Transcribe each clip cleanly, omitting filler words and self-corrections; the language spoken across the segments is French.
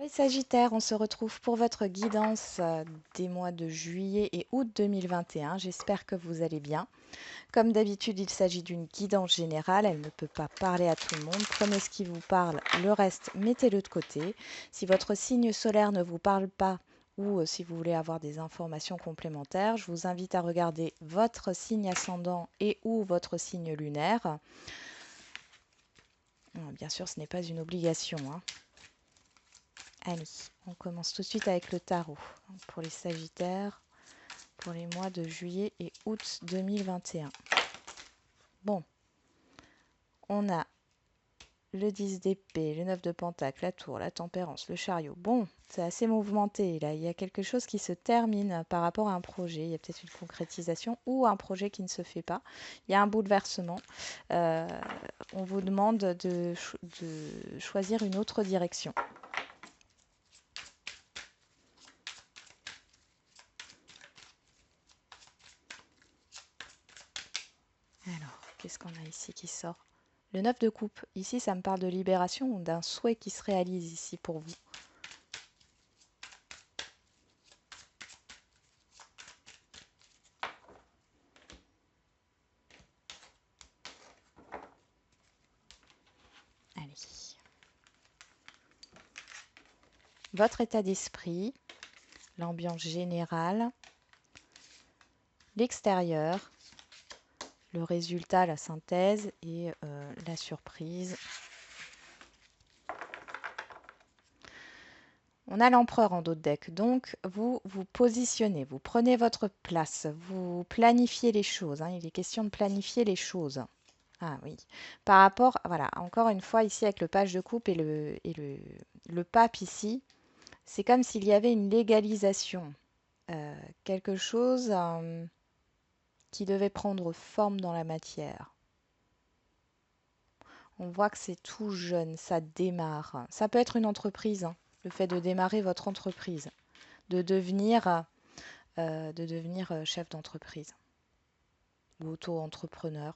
Les Sagittaires, on se retrouve pour votre guidance des mois de juillet et août 2021. J'espère que vous allez bien. Comme d'habitude, il s'agit d'une guidance générale. Elle ne peut pas parler à tout le monde. Prenez ce qui vous parle, le reste, mettez-le de côté. Si votre signe solaire ne vous parle pas ou si vous voulez avoir des informations complémentaires, je vous invite à regarder votre signe ascendant et ou votre signe lunaire. Bien sûr, ce n'est pas une obligation, hein. Allez, on commence tout de suite avec le tarot pour les Sagittaires pour les mois de juillet et août 2021. Bon, on a le 10 d'épée, le 9 de pentacle, la tour, la tempérance, le chariot. Bon, c'est assez mouvementé là. Il y a quelque chose qui se termine par rapport à un projet. Il y a peut-être une concrétisation ou un projet qui ne se fait pas. Il y a un bouleversement. Euh, on vous demande de choisir une autre direction. Alors, qu'est-ce qu'on a ici qui sort? Le 9 de coupe. Ici, ça me parle de libération ou d'un souhait qui se réalise ici pour vous. Allez. Votre état d'esprit, l'ambiance générale, l'extérieur, le résultat, la synthèse et la surprise. On a l'empereur en dos de deck, donc vous vous positionnez, vous prenez votre place, vous planifiez les choses, hein. Il est question de planifier les choses. Ah oui. Par rapport, voilà, encore une fois ici avec le page de coupe et le pape ici, c'est comme s'il y avait une légalisation, quelque chose qui devait prendre forme dans la matière. On voit que c'est tout jeune, ça démarre. Ça peut être une entreprise, hein, le fait de démarrer votre entreprise, de devenir, chef d'entreprise ou auto-entrepreneur.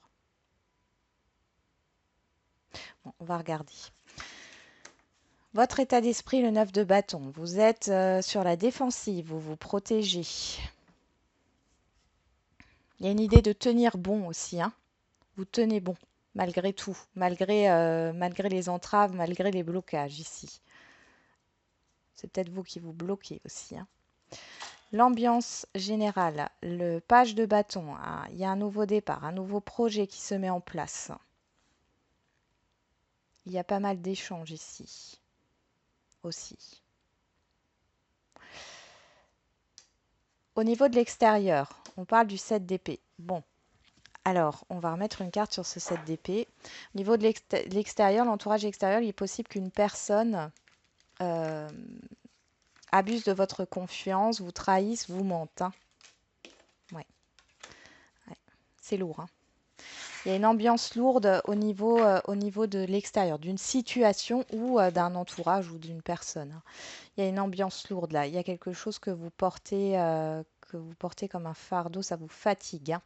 Bon, on va regarder. Votre état d'esprit, le 9 de bâton. Vous êtes sur la défensive, vous vous protégez. Il y a une idée de tenir bon aussi, hein. Vous tenez bon, malgré tout, malgré les entraves, malgré les blocages ici. C'est peut-être vous qui vous bloquez aussi, hein. L'ambiance générale, le page de bâton, hein, il y a un nouveau départ, un nouveau projet qui se met en place. Il y a pas mal d'échanges ici aussi. Au niveau de l'extérieur, on parle du 7 d'épée. Bon, alors, on va remettre une carte sur ce 7 d'épée. Au niveau de l'extérieur, l'entourage extérieur, il est possible qu'une personne euh, abuse de votre confiance, vous trahisse, vous mente, hein. Ouais, ouais. C'est lourd, hein. Il y a une ambiance lourde au niveau de l'extérieur, d'une situation ou d'un entourage ou d'une personne, hein. Il y a une ambiance lourde là. Il y a quelque chose que vous portez comme un fardeau, ça vous fatigue, hein.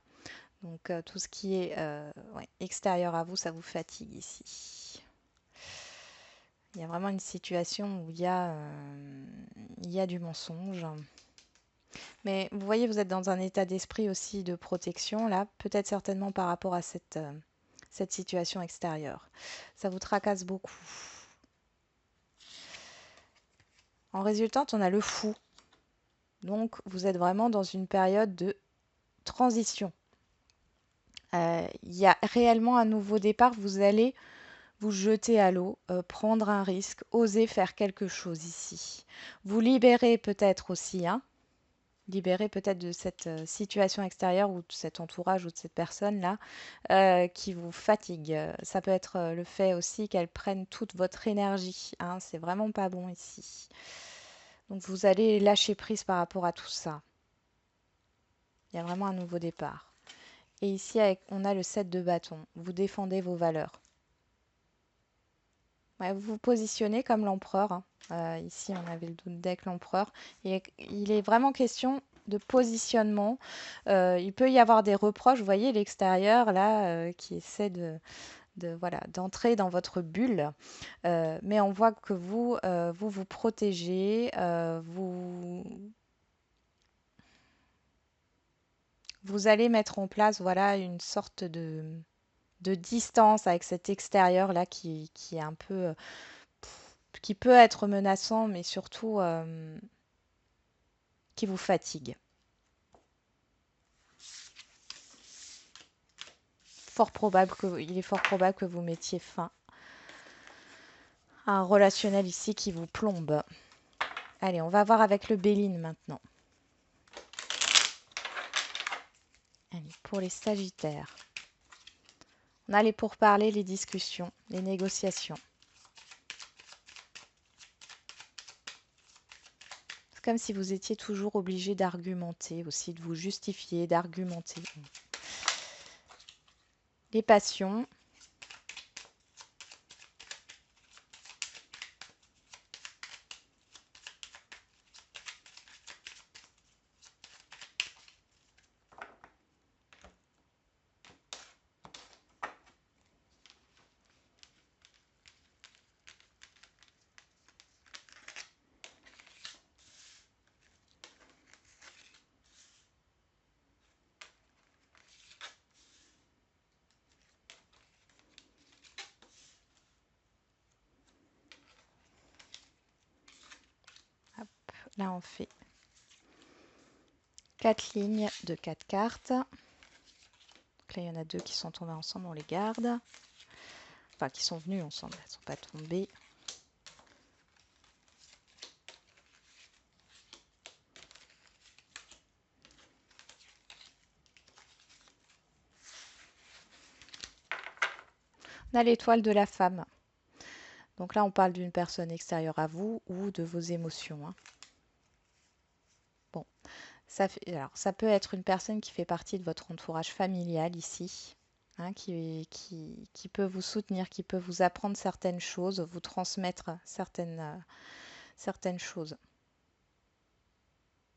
Donc tout ce qui est ouais, extérieur à vous, ça vous fatigue ici. Il y a vraiment une situation où il y a du mensonge. Mais vous voyez, vous êtes dans un état d'esprit aussi de protection, là, peut-être certainement par rapport à cette situation extérieure. Ça vous tracasse beaucoup. En résultante, on a le fou. Donc, vous êtes vraiment dans une période de transition. Il y a réellement un nouveau départ. Vous allez vous jeter à l'eau, prendre un risque, oser faire quelque chose ici. Vous libérer peut-être aussi, hein, libérer peut-être de cette situation extérieure ou de cet entourage ou de cette personne-là qui vous fatigue. Ça peut être le fait aussi qu'elle prenne toute votre énergie, hein. C'est vraiment pas bon ici. Donc vous allez lâcher prise par rapport à tout ça. Il y a vraiment un nouveau départ. Et ici, on a le 7 de bâton. Vous défendez vos valeurs. Ouais, vous vous positionnez comme l'empereur, hein. Ici, on avait le deck l'empereur. Il est vraiment question de positionnement. Il peut y avoir des reproches. Vous voyez l'extérieur là qui essaie voilà, d'entrer dans votre bulle. Mais on voit que vous, vous protégez, vous allez mettre en place, voilà, une sorte de distance avec cet extérieur là qui est un peu, qui peut être menaçant, mais surtout qui vous fatigue. Il est fort probable que vous mettiez fin à un relationnel ici qui vous plombe. Allez, on va voir avec le Béline maintenant. Allez, pour les Sagittaires. On a les pourparlers, les discussions, les négociations. C'est comme si vous étiez toujours obligé d'argumenter, aussi de vous justifier, d'argumenter. Les passions. Hop, là, on fait 4 lignes de 4 cartes. Donc là, il y en a 2 qui sont tombées ensemble, on les garde. Enfin, qui sont venues ensemble, elles ne sont pas tombées. On a l'étoile de la femme. Donc là, on parle d'une personne extérieure à vous ou de vos émotions. Hein. Bon, alors, ça peut être une personne qui fait partie de votre entourage familial ici, hein, qui peut vous soutenir, qui peut vous apprendre certaines choses, vous transmettre certaines choses.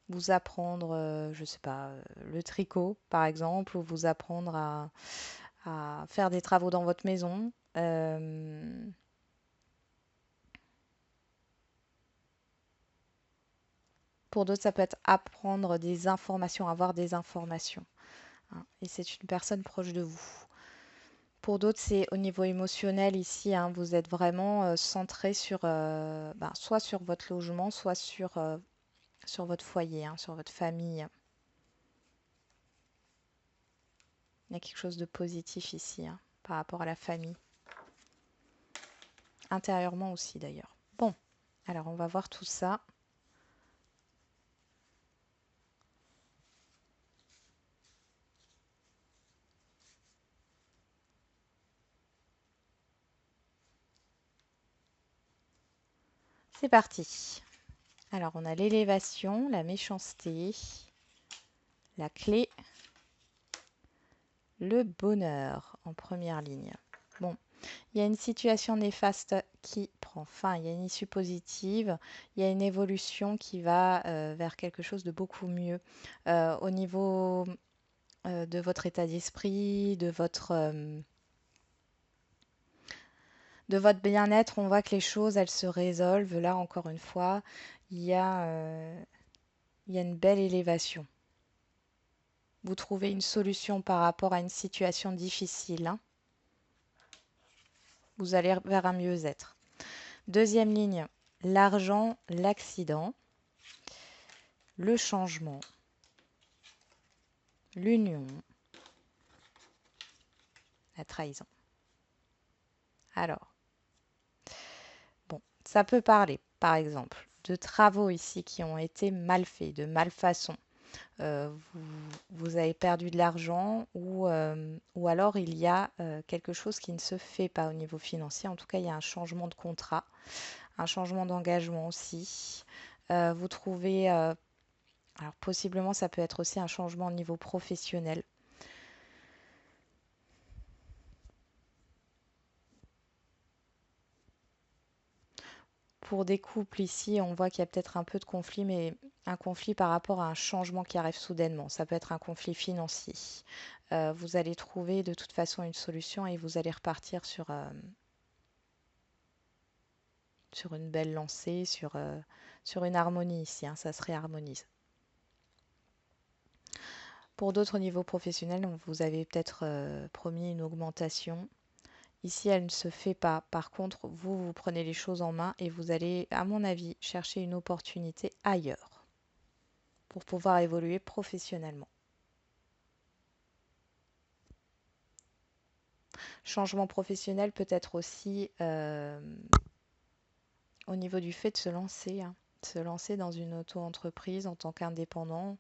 Vous apprendre, je ne sais pas, le tricot par exemple, ou vous apprendre à faire des travaux dans votre maison. Pour d'autres, ça peut être apprendre des informations, avoir des informations. Hein, et c'est une personne proche de vous. Pour d'autres, c'est au niveau émotionnel ici. Hein, vous êtes vraiment centré sur, soit sur votre logement, soit sur votre foyer, hein, sur votre famille. Il y a quelque chose de positif ici hein, par rapport à la famille. Intérieurement aussi d'ailleurs. Bon, alors on va voir tout ça. C'est parti. Alors on a l'élévation, la méchanceté, la clé, le bonheur en première ligne. Bon, il y a une situation néfaste qui prend fin, il y a une issue positive, il y a une évolution qui va vers quelque chose de beaucoup mieux au niveau de votre état d'esprit, de votre bien-être. On voit que les choses, elles se résolvent. Là, encore une fois, il y a, il y a une belle élévation. Vous trouvez une solution par rapport à une situation difficile. Hein. Vous allez vers un mieux-être. Deuxième ligne, l'argent, l'accident, le changement, l'union, la trahison. Alors, bon, ça peut parler, par exemple, de travaux ici qui ont été mal faits, de malfaçon. Vous avez perdu de l'argent ou alors il y a quelque chose qui ne se fait pas au niveau financier. En tout cas, il y a un changement de contrat, un changement d'engagement aussi. Vous trouvez, alors possiblement ça peut être aussi un changement au niveau professionnel. Pour des couples ici, on voit qu'il y a peut-être un peu de conflit, mais un conflit par rapport à un changement qui arrive soudainement. Ça peut être un conflit financier. Vous allez trouver de toute façon une solution et vous allez repartir sur une belle lancée, sur une harmonie ici, hein, ça se réharmonise. Pour d'autres niveaux professionnels, vous avez peut-être promis une augmentation. Ici, elle ne se fait pas. Par contre, vous prenez les choses en main et vous allez, à mon avis, chercher une opportunité ailleurs pour pouvoir évoluer professionnellement. Changement professionnel peut être aussi au niveau du fait de se lancer, hein. Se lancer dans une auto-entreprise en tant qu'indépendant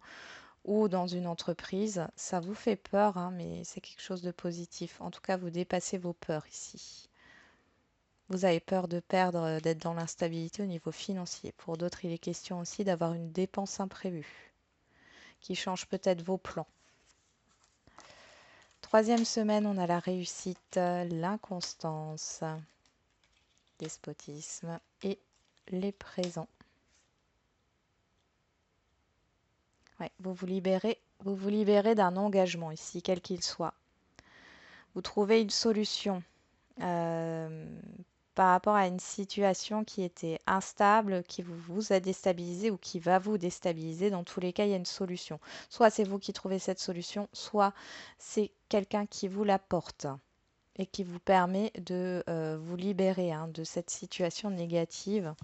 ou dans une entreprise. Ça vous fait peur, hein, mais c'est quelque chose de positif. En tout cas, vous dépassez vos peurs ici. Vous avez peur de perdre, d'être dans l'instabilité au niveau financier. Pour d'autres, il est question aussi d'avoir une dépense imprévue qui change peut-être vos plans. Troisième semaine, on a la réussite, l'inconstance, despotisme et les présents. Ouais, vous vous libérez d'un engagement ici, quel qu'il soit. Vous trouvez une solution euh, par rapport à une situation qui était instable, qui vous a déstabilisé ou qui va vous déstabiliser. Dans tous les cas, il y a une solution. Soit c'est vous qui trouvez cette solution, soit c'est quelqu'un qui vous l'apporte et qui vous permet de vous libérer, hein, de cette situation négative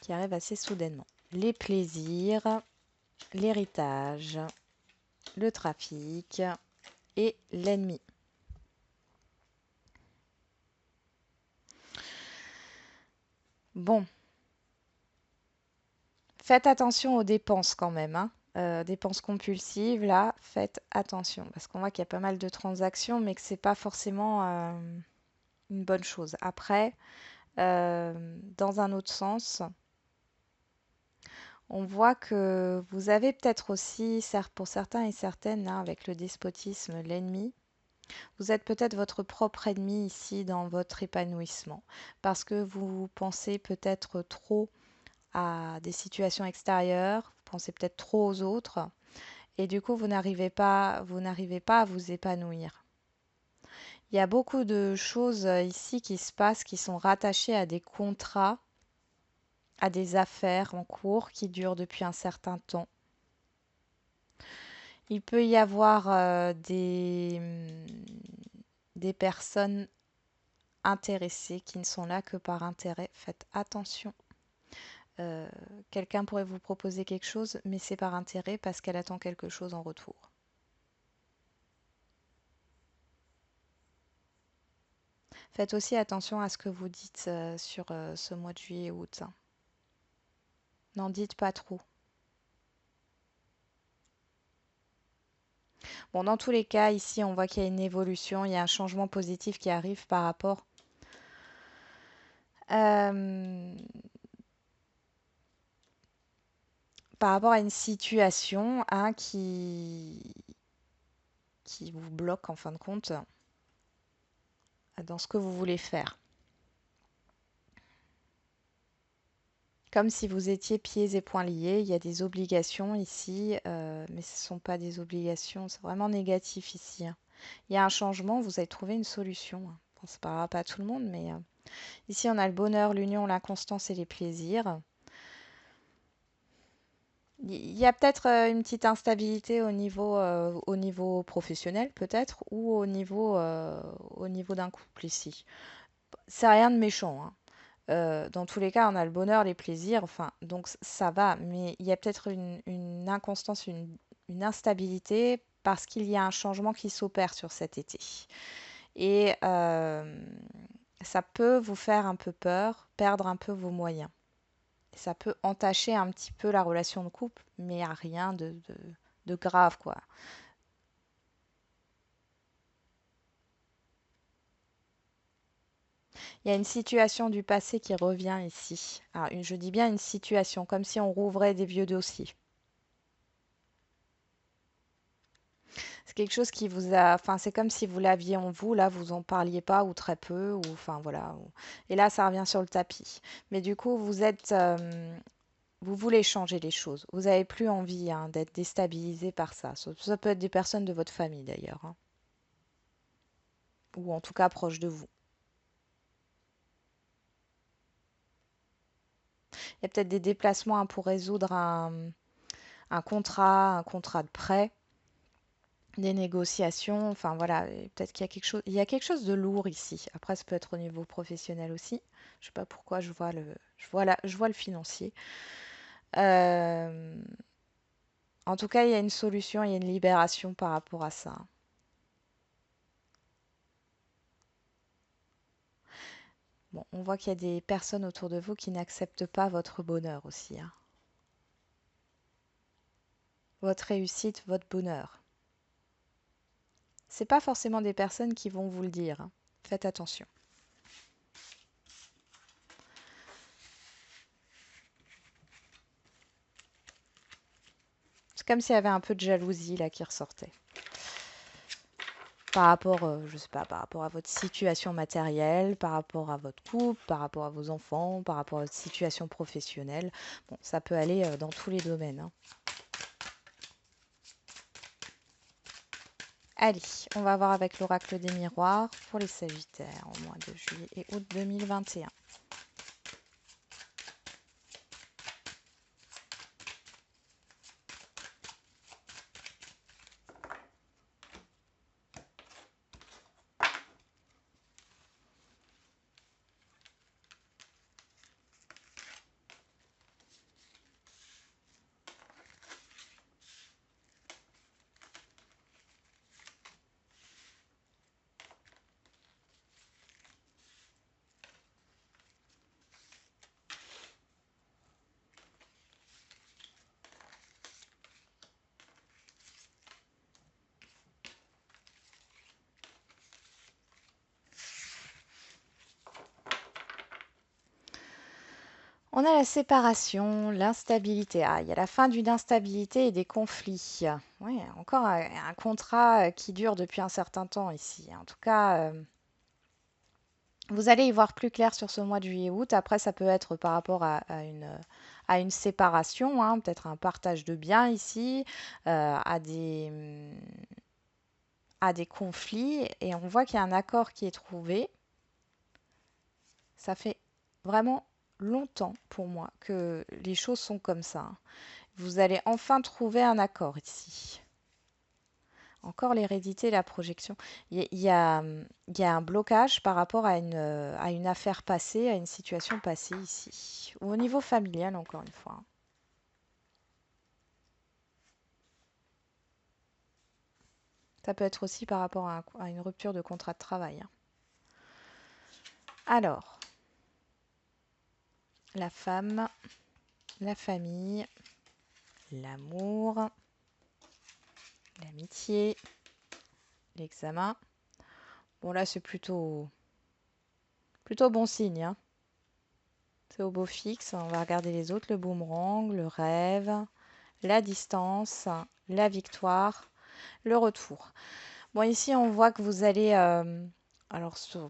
qui arrive assez soudainement. Les plaisirs, l'héritage, le trafic et l'ennemi. Bon, faites attention aux dépenses quand même, hein. Dépenses compulsives, là, faites attention parce qu'on voit qu'il y a pas mal de transactions, mais que c'est pas forcément une bonne chose. Après, dans un autre sens, on voit que vous avez peut-être aussi, pour certains et certaines, hein, avec le despotisme, l'ennemi. Vous êtes peut-être votre propre ennemi ici dans votre épanouissement parce que vous pensez peut-être trop à des situations extérieures, vous pensez peut-être trop aux autres et du coup vous n'arrivez pas à vous épanouir. Il y a beaucoup de choses ici qui se passent qui sont rattachées à des contrats, à des affaires en cours qui durent depuis un certain temps. Il peut y avoir des personnes intéressées qui ne sont là que par intérêt. Faites attention. Euh, Quelqu'un pourrait vous proposer quelque chose, mais c'est par intérêt parce qu'elle attend quelque chose en retour. Faites aussi attention à ce que vous dites sur ce mois de juillet-août. N'en dites pas trop. Bon, dans tous les cas, ici, on voit qu'il y a une évolution, il y a un changement positif qui arrive euh, par rapport à une situation, hein, qui vous bloque en fin de compte dans ce que vous voulez faire. Comme si vous étiez pieds et poings liés, il y a des obligations ici, mais ce ne sont pas des obligations, c'est vraiment négatif ici, hein. Il y a un changement, vous avez trouvé une solution, hein. Bon, ça ne parlera pas à tout le monde, mais ici on a le bonheur, l'union, la constance et les plaisirs. Il y a peut-être une petite instabilité au niveau professionnel, peut-être, ou au niveau d'un couple ici. C'est rien de méchant, hein. Dans tous les cas, on a le bonheur, les plaisirs, enfin, donc ça va, mais il y a peut-être une inconstance, une instabilité parce qu'il y a un changement qui s'opère sur cet été. Et ça peut vous faire un peu peur, perdre un peu vos moyens. Ça peut entacher un petit peu la relation de couple, mais à rien de grave, quoi. Il y a une situation du passé qui revient ici. Alors, je dis bien une situation, comme si on rouvrait des vieux dossiers. C'est quelque chose qui vous a, enfin, c'est comme si vous l'aviez en vous, là, vous en parliez pas ou très peu, ou enfin voilà. Et là, ça revient sur le tapis. Mais du coup, vous voulez changer les choses. Vous n'avez plus envie hein, d'être déstabilisé par ça. Ça peut être des personnes de votre famille d'ailleurs, hein, ou en tout cas proches de vous. Il y a peut-être des déplacements hein, pour résoudre un contrat de prêt, des négociations. Enfin voilà, et peut-être qu'il y a quelque chose. Il y a quelque chose de lourd ici. Après, ça peut être au niveau professionnel aussi. Je sais pas pourquoi je vois le financier. Euh, En tout cas, il y a une solution, il y a une libération par rapport à ça. Bon, on voit qu'il y a des personnes autour de vous qui n'acceptent pas votre bonheur aussi, hein. Votre réussite, votre bonheur. C'est pas forcément des personnes qui vont vous le dire, hein. Faites attention. C'est comme s'il y avait un peu de jalousie là qui ressortait. Par rapport, je sais pas, par rapport à votre situation matérielle, par rapport à votre couple, par rapport à vos enfants, par rapport à votre situation professionnelle. Bon, ça peut aller dans tous les domaines, hein. Allez, on va voir avec l'oracle des miroirs pour les Sagittaires au mois de juillet et août 2021. On a la séparation, l'instabilité. Ah, il y a la fin d'une instabilité et des conflits. Oui, encore un contrat qui dure depuis un certain temps ici. En tout cas, vous allez y voir plus clair sur ce mois de juillet-août. Après, ça peut être par rapport à une séparation, hein, peut-être un partage de biens ici, à des conflits. Et on voit qu'il y a un accord qui est trouvé. Ça fait vraiment longtemps pour moi que les choses sont comme ça, hein. Vous allez enfin trouver un accord ici. Encore l'hérédité, la projection. Il y a un blocage par rapport à une affaire passée, à une situation passée ici. Ou au niveau familial, encore une fois, hein. Ça peut être aussi par rapport à une rupture de contrat de travail, hein. Alors, la femme, la famille, l'amour, l'amitié, l'examen. Bon, là, c'est plutôt bon signe, hein. C'est au beau fixe. On va regarder les autres. Le boomerang, le rêve, la distance, la victoire, le retour. Bon, ici, on voit que vous allez,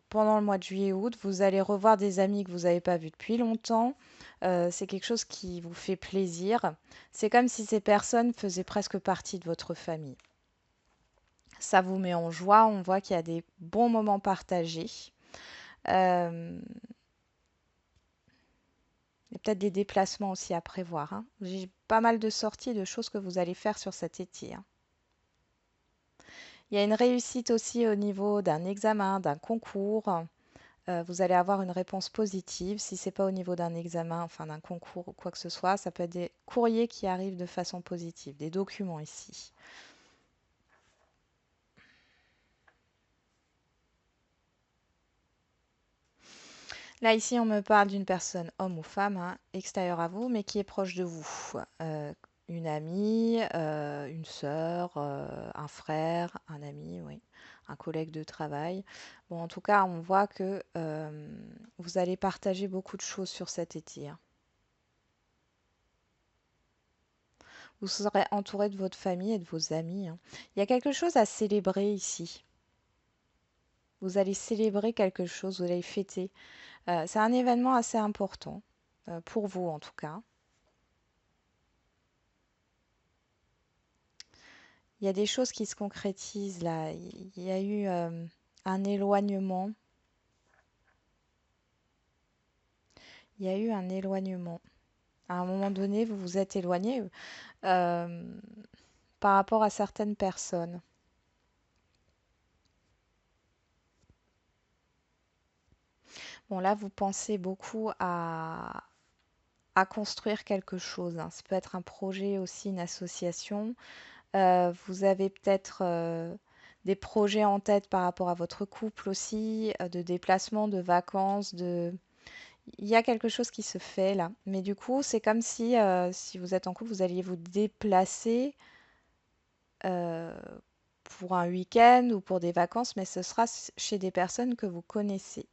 pendant le mois de juillet-août, vous allez revoir des amis que vous n'avez pas vus depuis longtemps. C'est quelque chose qui vous fait plaisir. C'est comme si ces personnes faisaient presque partie de votre famille. Ça vous met en joie. On voit qu'il y a des bons moments partagés. Euh, Il y a peut-être des déplacements aussi à prévoir, hein. J'ai pas mal de sorties, de choses que vous allez faire sur cet été, hein. Il y a une réussite aussi au niveau d'un examen, d'un concours. Vous allez avoir une réponse positive. Si c'est pas au niveau d'un examen, enfin d'un concours ou quoi que ce soit, ça peut être des courriers qui arrivent de façon positive, des documents ici. Là, ici, on me parle d'une personne, homme ou femme, hein, extérieure à vous, mais qui est proche de vous. Une amie, une sœur, un frère, un ami, oui, un collègue de travail. Bon, en tout cas, on voit que vous allez partager beaucoup de choses sur cet été, hein. Vous serez entouré de votre famille et de vos amis, hein. Il y a quelque chose à célébrer ici. Vous allez célébrer quelque chose, vous allez fêter. C'est un événement assez important, pour vous en tout cas. Il y a des choses qui se concrétisent là. Il y a eu un éloignement. Il y a eu un éloignement. À un moment donné, vous vous êtes éloigné euh, par rapport à certaines personnes. Bon, là, vous pensez beaucoup à construire quelque chose, hein. Ça peut être un projet aussi, une association. Vous avez peut-être des projets en tête par rapport à votre couple aussi, de déplacement, de vacances, de... Il y a quelque chose qui se fait là. Mais du coup, c'est comme si, si vous êtes en couple, vous alliez vous déplacer euh, pour un week-end ou pour des vacances, mais ce sera chez des personnes que vous connaissez.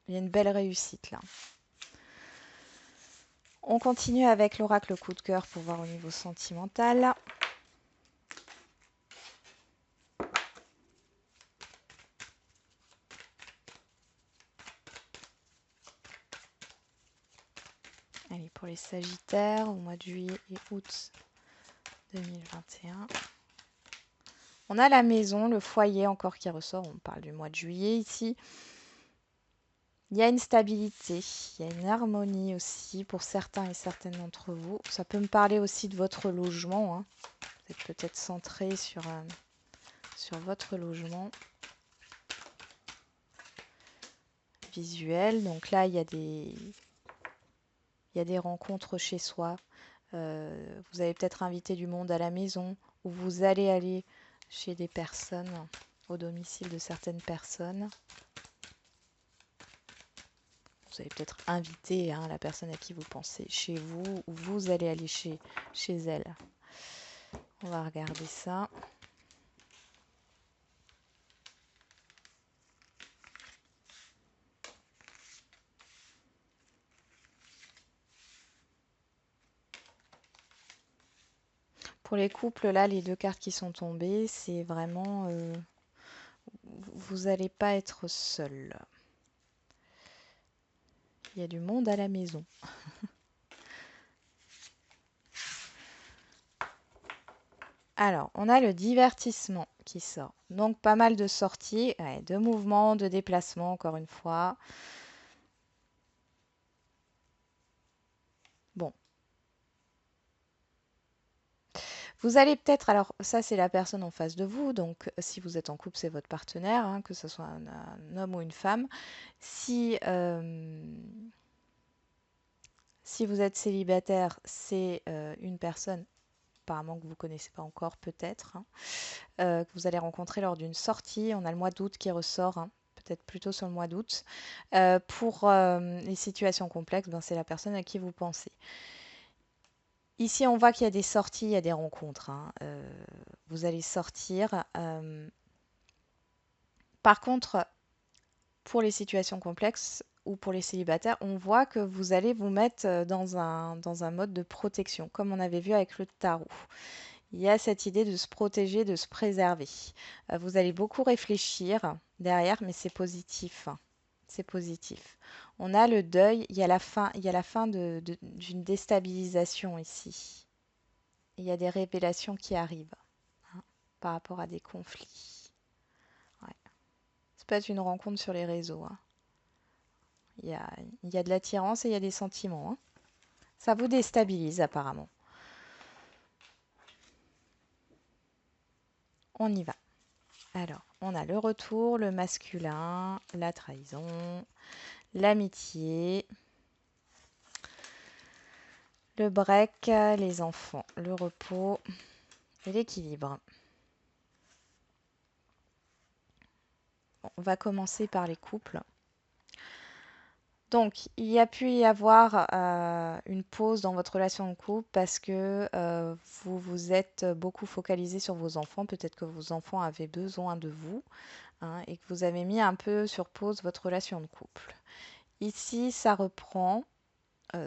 Il y a une belle réussite là. On continue avec l'oracle coup de cœur pour voir au niveau sentimental. Allez, pour les Sagittaires, au mois de juillet et août 2021. On a la maison, le foyer encore qui ressort. On parle du mois de juillet ici. Il y a une stabilité, il y a une harmonie aussi pour certains et certaines d'entre vous. Ça peut me parler aussi de votre logement, hein. Vous êtes peut-être centré sur votre logement visuel. Donc là, il y a des rencontres chez soi. Vous avez peut-être invité du monde à la maison ou vous allez aller chez des personnes, au domicile de certaines personnes. Vous allez peut-être inviter, hein, la personne à qui vous pensez chez vous ou vous allez aller chez elle. On va regarder ça. Pour les couples, là, les deux cartes qui sont tombées, c'est vraiment... vous n'allez pas être seul. Il y a du monde à la maison. Alors, on a le divertissement qui sort. Donc, pas mal de sorties, ouais, de mouvements, de déplacements, encore une fois. Bon. Vous allez peut-être, alors ça c'est la personne en face de vous, donc si vous êtes en couple c'est votre partenaire, hein, que ce soit un homme ou une femme. Si, si vous êtes célibataire, c'est une personne apparemment que vous ne connaissez pas encore peut-être, hein, que vous allez rencontrer lors d'une sortie. On a le mois d'août qui ressort, hein, peut-être plutôt sur le mois d'août. Pour les situations complexes, ben, c'est la personne à qui vous pensez. Ici, on voit qu'il y a des sorties, il y a des rencontres, hein. Vous allez sortir. Par contre, pour les situations complexes ou pour les célibataires, on voit que vous allez vous mettre dans un mode de protection, comme on avait vu avec le tarot. Il y a cette idée de se protéger, de se préserver. Vous allez beaucoup réfléchir derrière, mais c'est positif, hein. C'est positif. On a le deuil, il y a la fin d'une déstabilisation ici. Il y a des révélations qui arrivent, hein, par rapport à des conflits. Ouais. Ça peut être une rencontre sur les réseaux, hein. Il y a, il y a de l'attirance et il y a des sentiments, hein. Ça vous déstabilise apparemment. On y va. Alors, on a le retour, le masculin, la trahison, l'amitié, le break, les enfants, le repos et l'équilibre. Bon, on va commencer par les couples. Donc, il y a pu y avoir une pause dans votre relation de couple parce que vous vous êtes beaucoup focalisé sur vos enfants. Peut-être que vos enfants avaient besoin de vous, hein, et que vous avez mis un peu sur pause votre relation de couple. Ici, ça reprend.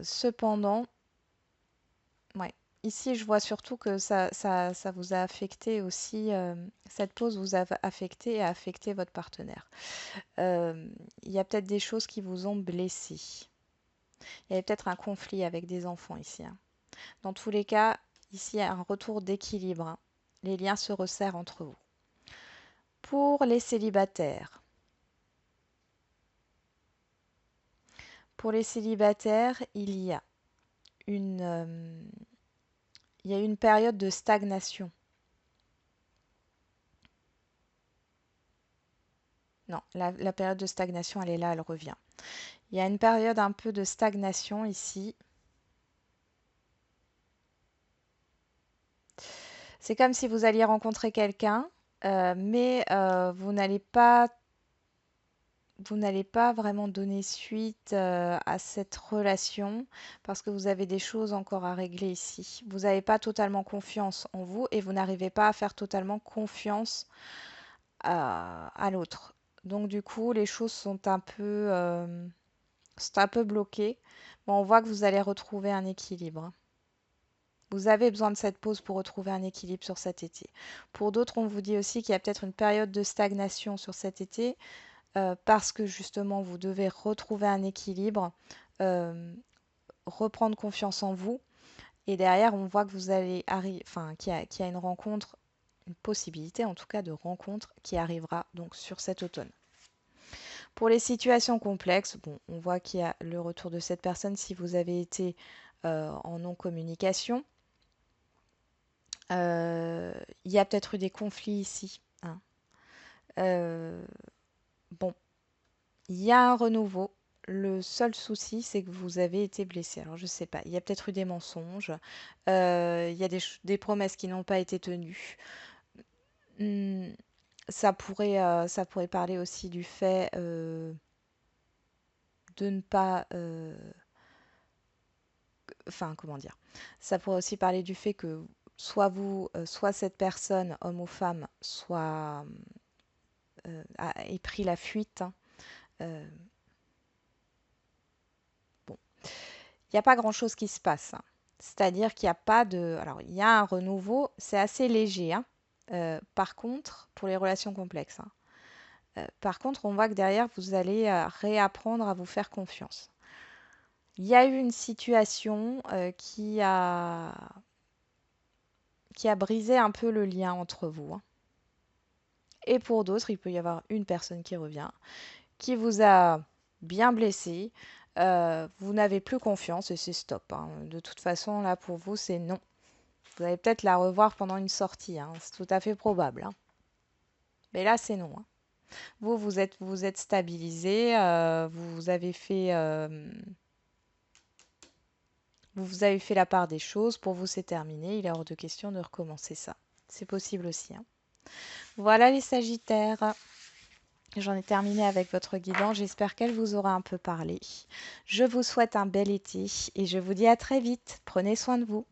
Cependant, ouais, ici, je vois surtout que ça vous a affecté aussi, cette pause vous a affecté et a affecté votre partenaire. Il y a peut-être des choses qui vous ont blessé. Il y avait peut-être un conflit avec des enfants ici, hein. Dans tous les cas, ici, il y a un retour d'équilibre, hein. Les liens se resserrent entre vous. Pour les célibataires, il y a une période de stagnation. Non, la période de stagnation, elle est là, elle revient. Il y a une période un peu de stagnation ici. C'est comme si vous alliez rencontrer quelqu'un, mais vous n'allez pas vraiment donner suite à cette relation parce que vous avez des choses encore à régler ici. Vous n'avez pas totalement confiance en vous et vous n'arrivez pas à faire totalement confiance à l'autre. Donc du coup, les choses sont un peu bloquées. Mais on voit que vous allez retrouver un équilibre. Vous avez besoin de cette pause pour retrouver un équilibre sur cet été. Pour d'autres, on vous dit aussi qu'il y a peut-être une période de stagnation sur cet été parce que justement, vous devez retrouver un équilibre, euh, reprendre confiance en vous. Et derrière, on voit que vous allez enfin, qu'il y a une rencontre, une possibilité en tout cas de rencontre qui arrivera donc sur cet automne. Pour les situations complexes, bon, on voit qu'il y a le retour de cette personne si vous avez été en non-communication. Il y a peut-être eu des conflits ici, hein. Euh, bon, il y a un renouveau. Le seul souci, c'est que vous avez été blessé. Alors, je ne sais pas. Il y a peut-être eu des mensonges. Il y a des promesses qui n'ont pas été tenues. Hmm, ça pourrait parler aussi du fait de ne pas... enfin, comment dire? Ça pourrait aussi parler du fait que soit vous, soit cette personne, homme ou femme, ait pris la fuite, hein. Euh, bon, il n'y a pas grand-chose qui se passe, hein. C'est-à-dire qu'il n'y a pas de... Alors, il y a un renouveau, c'est assez léger, hein. Par contre, pour les relations complexes, hein. Par contre, on voit que derrière, vous allez réapprendre à vous faire confiance. Il y a eu une situation qui a brisé un peu le lien entre vous, hein. Et pour d'autres, il peut y avoir une personne qui revient, qui vous a bien blessé. Vous n'avez plus confiance et c'est stop, hein. De toute façon, là, pour vous, c'est non. Vous allez peut-être la revoir pendant une sortie, hein. C'est tout à fait probable, hein. Mais là, c'est non, hein. Vous êtes stabilisé, vous avez fait la part des choses. Pour vous, c'est terminé. Il est hors de question de recommencer ça. C'est possible aussi, hein. Voilà les Sagittaires. J'en ai terminé avec votre guidance. J'espère qu'elle vous aura un peu parlé. Je vous souhaite un bel été et je vous dis à très vite. Prenez soin de vous.